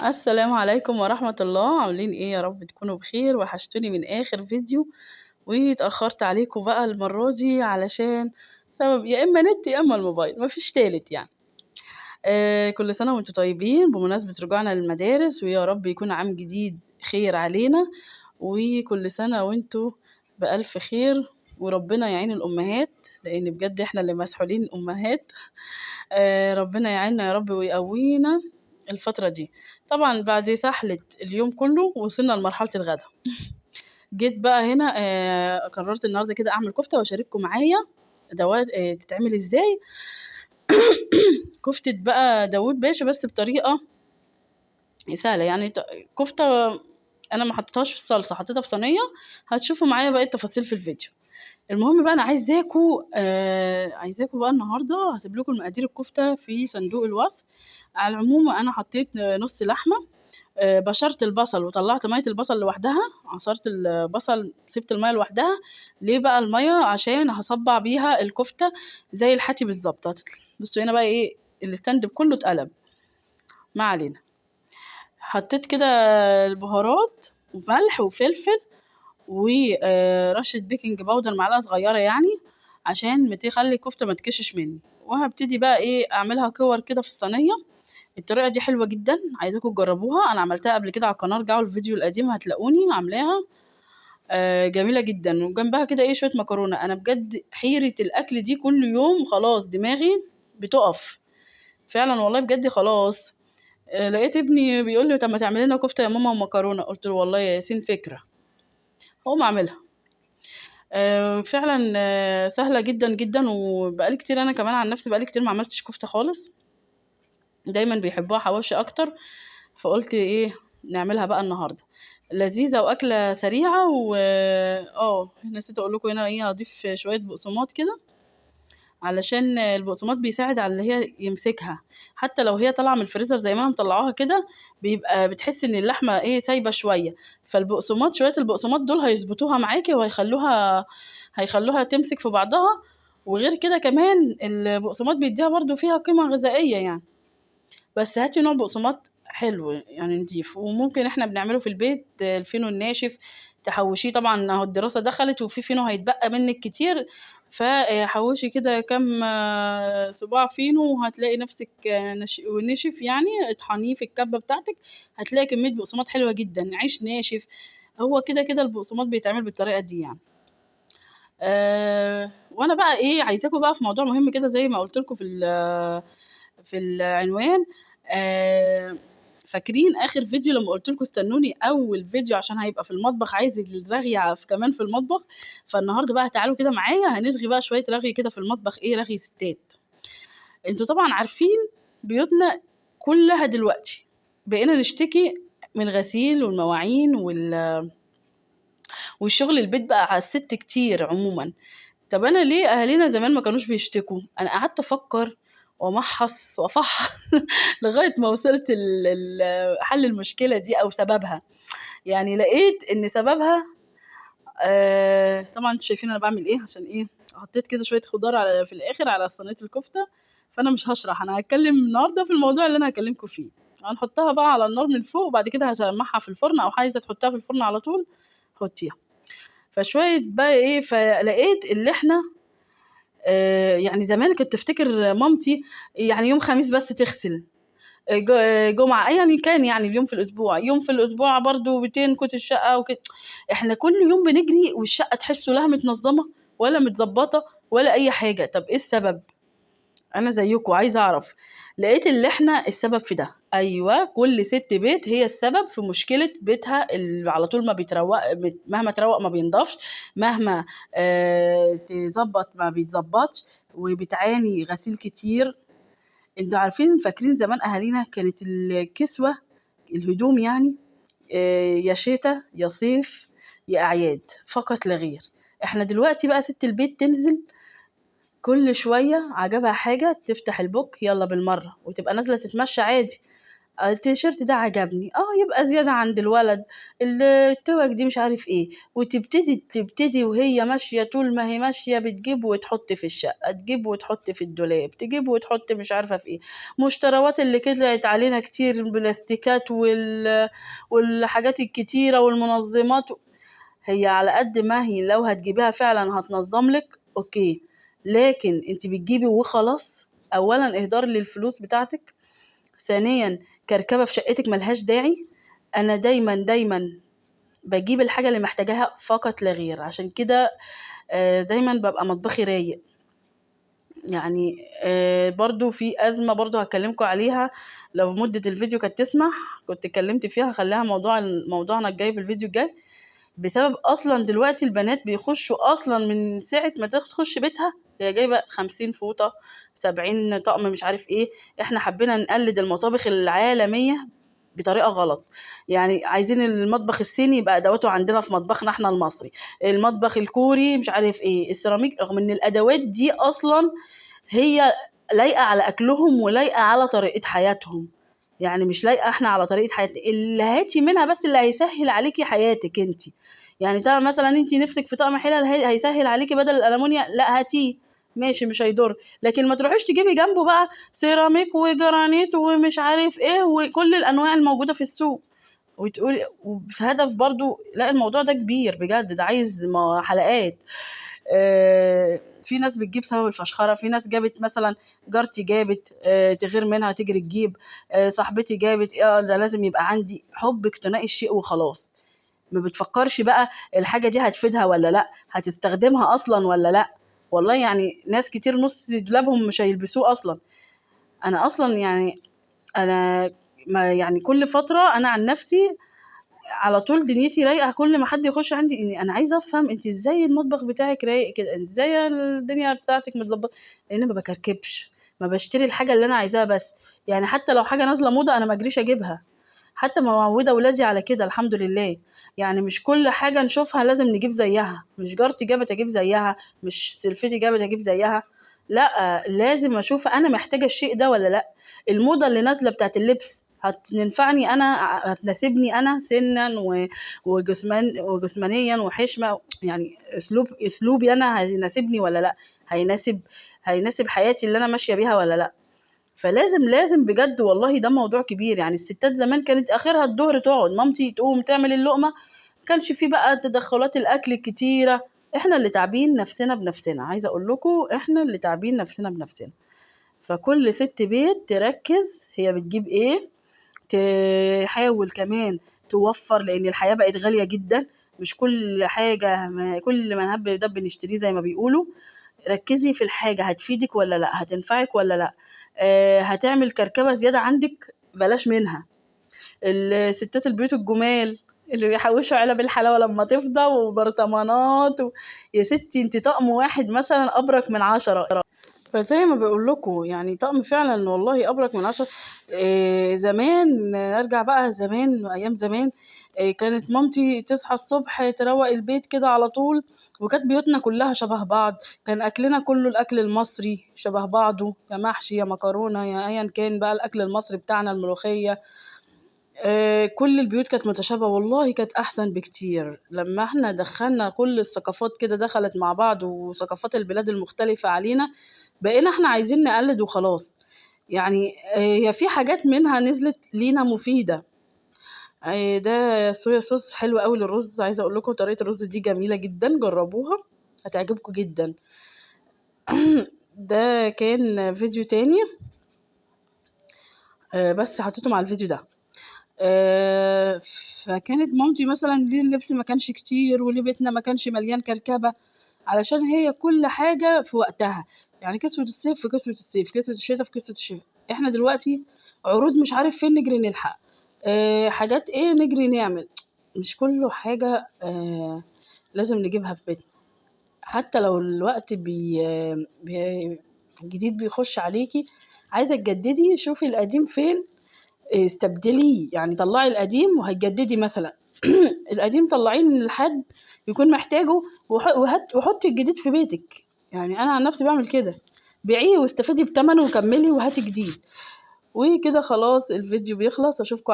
السلام عليكم ورحمة الله، عاملين ايه؟ يا رب تكونوا بخير. وحشتوني من اخر فيديو، واتأخرت عليكم بقى المرة دي علشان سبب يا اما نت يا اما الموبايل، مفيش تالت يعني. كل سنة وانتم طيبين بمناسبة رجوعنا للمدارس، ويا رب يكون عام جديد خير علينا، وكل سنة وانتم بألف خير. وربنا يعين الأمهات، لأن بجد احنا اللي مسحولين الأمهات. ربنا يعيننا يا رب ويقوينا الفترة دي. طبعا بعد سحلة اليوم كله وصلنا لمرحلة الغدا. جيت بقى هنا قررت النهارده كده اعمل كفتة واشارككم معايا دوات تتعمل ازاي. كفتة بقى داوود باشا، بس بطريقة سهلة يعني. كفتة انا ما حطيتهاش في الصلصة، حطيتها في صينية. هتشوفوا معايا بقى التفاصيل في الفيديو. المهم بقى انا عايزاكوا بقى النهارده هسيب لكم مقادير الكفته في صندوق الوصف. على العموم انا حطيت نص لحمه. بشرت البصل وطلعت ميه البصل لوحدها، عصرت البصل سبت الميه لوحدها. ليه بقى الميه؟ عشان هصبع بيها الكفته زي الحاتي بالظبط. بصوا هنا بقى ايه، الستاند كله اتقلب. ما علينا. حطيت كده البهارات وملح وفلفل ورشه بيكنج باودر معلقه صغيره يعني، عشان تخلي الكفته ما تكشش مني. وهبتدي بقى ايه اعملها كور كده في الصينيه. الطريقه دي حلوه جدا، عايزاكم تجربوها. انا عملتها قبل كده على القناه، ارجعوا الفيديو القديم هتلاقوني عاملاها. جميله جدا. وجنبها كده ايه شويه مكرونه. انا بجد حيره الاكل دي كل يوم خلاص دماغي بتقف. فعلا والله بجد خلاص. لقيت ابني بيقول لي طب ما تعملي لنا كفته يا ماما ومكرونه، قلت له والله يا ياسين فكره، هقوم اعملها. فعلا سهلة جدا جدا. وبقالي كتير انا كمان عن نفسي بقالي كتير ما عملتش كفتة خالص، دايما بيحبوها حواوشي اكتر. فقلت ايه نعملها بقى النهارده. لذيذة واكلة سريعة. و نسيت اقول لكم هنا ايه، هضيف شوية بقسماط كده علشان البقسماط بيساعد على اللي هي يمسكها. حتى لو هي طالعه من الفريزر زي ما انا مطلعاها كده، بيبقى بتحس ان اللحمه ايه سايبه شويه. فالبقسماط شويه البقسماط دول هيظبطوها معاكي هيخلوها تمسك في بعضها. وغير كده كمان البقسماط بيديها برضو فيها قيمه غذائيه يعني. بس هاتي نوع بقسماط حلو يعني نضيف. وممكن احنا بنعمله في البيت الفينو الناشف، تحوشيه. طبعا اهو الدراسة دخلت وفي فينو هيتبقى منك كتير، فحوشي كده كم صباع فينو وهتلاقي نفسك نشف يعني. اطحنيه في الكبة بتاعتك، هتلاقي كمية بقسماط حلوة جدا. عيش ناشف، هو كده كده البقسماط بيتعمل بالطريقة دي يعني. وانا بقى ايه عايزاكم بقى في موضوع مهم كده زي ما قلت لكم في العنوان. آه فاكرين اخر فيديو لما قلت لكم استنوني اول فيديو عشان هيبقى في المطبخ، عايز الرغي كمان في المطبخ. فالنهارده بقى تعالوا كده معايا هنرغي بقى شويه رغي كده في المطبخ، ايه رغي ستات. انتوا طبعا عارفين بيوتنا كلها دلوقتي بقينا نشتكي من الغسيل والمواعين والشغل البيت بقى على الست كتير عموما. طب انا ليه اهالينا زمان ما كانوش بيشتكوا؟ انا قعدت افكر وامحص وافحص لغايه ما وصلت حل المشكله دي او سببها. يعني لقيت ان سببها طبعا انتوا شايفين انا بعمل ايه عشان ايه. حطيت كده شويه خضار على في الاخر على صينيه الكفته. فانا مش هشرح، انا هتكلم النهارده في الموضوع اللي انا هكلمكم فيه. هنحطها بقى على النار من فوق، وبعد كده هسمعها في الفرن، او عايزه تحطها في الفرن على طول حطيها. فشويه بقى ايه، فلقيت اللي احنا يعني زمان كنت تفتكر مامتي يعني يوم خميس بس تغسل، جمعة أيا كان يعني اليوم في الأسبوع، يوم في الأسبوع برضو بتنكت الشقة وكده. احنا كل يوم بنجري والشقة تحسوا لا متنظمة ولا متظبطة ولا أي حاجة. طب إيه السبب؟ أنا زيكم عايزة أعرف. لقيت اللي احنا السبب في ده. أيوة، كل ست بيت هي السبب في مشكلة بيتها اللي على طول ما بيتروق. مهما تروق ما بينضفش، مهما تظبط ما بيتظبطش، وبتعاني غسيل كتير. انتوا عارفين فاكرين زمان اهالينا كانت الكسوة الهدوم يعني يا شتا يا صيف يا اعياد فقط لا غير. احنا دلوقتي بقى ست البيت تنزل كل شوية عجبها حاجة تفتح البوك يلا بالمرة، وتبقى نازلة تتمشى عادي. التيشيرت ده عجبني، يبقى زيادة عند الولد، التوك دي مش عارف ايه، وتبتدي وهي ماشية، طول ما هي ماشية بتجيب وتحط في الشقة، تجيب وتحط في الدولاب، تجيب وتحط مش عارفة في ايه، مشتروات اللي طلعت علينا كتير، البلاستيكات والحاجات الكتيرة والمنظمات. هي على قد ما هي لو هتجيبيها فعلا هتنظم لك اوكي، لكن انت بتجيبي وخلاص. اولا اهدار للفلوس بتاعتك، ثانيا كركبة في شقتك ملهاش داعي. انا دايما بجيب الحاجة اللي محتاجاها فقط لا غير. عشان كده دايما ببقى مطبخي رايق. يعني برضو في أزمة برضو هكلمكم عليها، لو مدة الفيديو كانت تسمح كنت اتكلمت فيها، خليها موضوعنا الجاي في الفيديو الجاي. بسبب اصلا دلوقتي البنات بيخشوا اصلا من ساعة ما تخش بيتها هي جايبة 50 فوطة 70 طقم مش عارف ايه. احنا حبينا نقلد المطابخ العالمية بطريقة غلط. يعني عايزين المطبخ الصيني يبقى ادواته عندنا في مطبخنا احنا المصري، المطبخ الكوري مش عارف ايه، السيراميك، رغم ان الادوات دي اصلا هي لايقة على اكلهم ولايقة على طريقة حياتهم. يعني مش لايقة احنا على طريقة حياتنا، اللي هاتي منها بس اللي هيسهل عليكي حياتك انت. يعني طبعا مثلا انت نفسك في طقم حلل هيسهل عليكي بدل الالمونيا، لا هاتيه ماشي مش هيضر. لكن ما تروحيش تجيبي جنبه بقى سيراميك وجرانيت ومش عارف ايه وكل الانواع الموجودة في السوق وتقولي وبهدف برضو. لا الموضوع ده كبير بجد، ده عايز حلقات. في ناس بتجيب سبب الفشخرة، في ناس جابت مثلا جارتي جابت تغير منها تجري تجيب، صاحبتي جابت ده لازم يبقى عندي، حب اقتناء الشيء وخلاص. ما بتفكرش بقى الحاجة دي هتفيدها ولا لا، هتستخدمها اصلا ولا لا. والله يعني ناس كتير نص دولابهم مش هيلبسوه اصلا. انا اصلا يعني انا ما يعني كل فترة انا عن نفسي على طول دنيتي رايقة، كل ما حد يخش عندي إني أنا عايزة أفهم أنت إزاي المطبخ بتاعك رايق كده، إزاي الدنيا بتاعتك متظبطة. لأن ما بكركبش، ما بشتري الحاجة اللي أنا عايزاها بس. يعني حتى لو حاجة نازلة موضة أنا ما أجريش أجيبها، حتى معودة ولادي على كده الحمد لله. يعني مش كل حاجة نشوفها لازم نجيب زيها، مش جارتي جابت أجيب زيها، مش سلفتي جابت أجيب زيها. لا لازم أشوف أنا محتاجة الشيء ده ولا لا. الموضة اللي نازلة بتاعت اللبس هتنفعني أنا، هتناسبني أنا سنا وجسمانيا وحشمة، يعني أسلوبي أنا هيناسبني ولا لا، هيناسب حياتي اللي أنا ماشية بيها ولا لا. فلازم بجد والله ده موضوع كبير. يعني الستات زمان كانت اخرها الظهر تقعد مامتي تقوم تعمل اللقمه، ما كانش فيه بقى تدخلات الاكل الكتيره. احنا اللي تعبين نفسنا بنفسنا، عايزه اقول لكم احنا اللي تعبين نفسنا بنفسنا. فكل ست بيت تركز هي بتجيب ايه، تحاول كمان توفر، لان الحياه بقت غاليه جدا. مش كل حاجه كل ما نهب ده بنشتريه زي ما بيقولوا. ركزي في الحاجة هتفيدك ولا لا، هتنفعك ولا لا. هتعمل كركبة زيادة عندك بلاش منها. الستات البيوت الجمال اللي بيحوشوا علب الحلاوة لما تفضى وبرطمانات يا ستي انت طقم واحد مثلا أبرك من 10. فزي ما بقول لكم يعني طقم فعلا والله أبرك من 10. زمان نرجع بقى زمان أيام زمان، كانت مامتي تصحى الصبح تروق البيت كده على طول، وكانت بيوتنا كلها شبه بعض. كان أكلنا كله الأكل المصري شبه بعضه، يا محشي يا مكرونة يا أيا كان بقى الأكل المصري بتاعنا، الملوخية. كل البيوت كانت متشابهة والله، كانت أحسن بكتير. لما احنا دخلنا كل الثقافات كده دخلت مع بعض وثقافات البلاد المختلفة علينا، بقينا احنا عايزين نقلد وخلاص. يعني هي في حاجات منها نزلت لينا مفيدة. ده صويا صوص حلو قوي للرز، عايزة اقول لكم طريقة الرز دي جميلة جدا، جربوها هتعجبكم جدا. ده كان فيديو تاني بس حطيته مع الفيديو ده. آه، فكانت مامتي مثلا ليه اللبس ما كانش كتير وليه بيتنا ما كانش مليان كركبة، علشان هي كل حاجة في وقتها. يعني كسوة الصيف في كسوة الصيف، كسوة الشتاء في كسوة الشتاء. احنا دلوقتي عروض مش عارف فين نجري نلحق، حاجات ايه نجري نعمل. مش كله حاجة لازم نجيبها في بيتنا. حتى لو الوقت بي جديد بيخش عليكي، عايزة تجددي شوفي القديم فين، استبدليه. يعني طلعي القديم وهتجددي مثلا القديم طلعيه لحد يكون محتاجه وحطي الجديد في بيتك. يعني انا عن نفسي بعمل كده، بيعيه واستفادي بثمنه وكملي وهاتي جديد. وكده خلاص الفيديو بيخلص. اشوفكم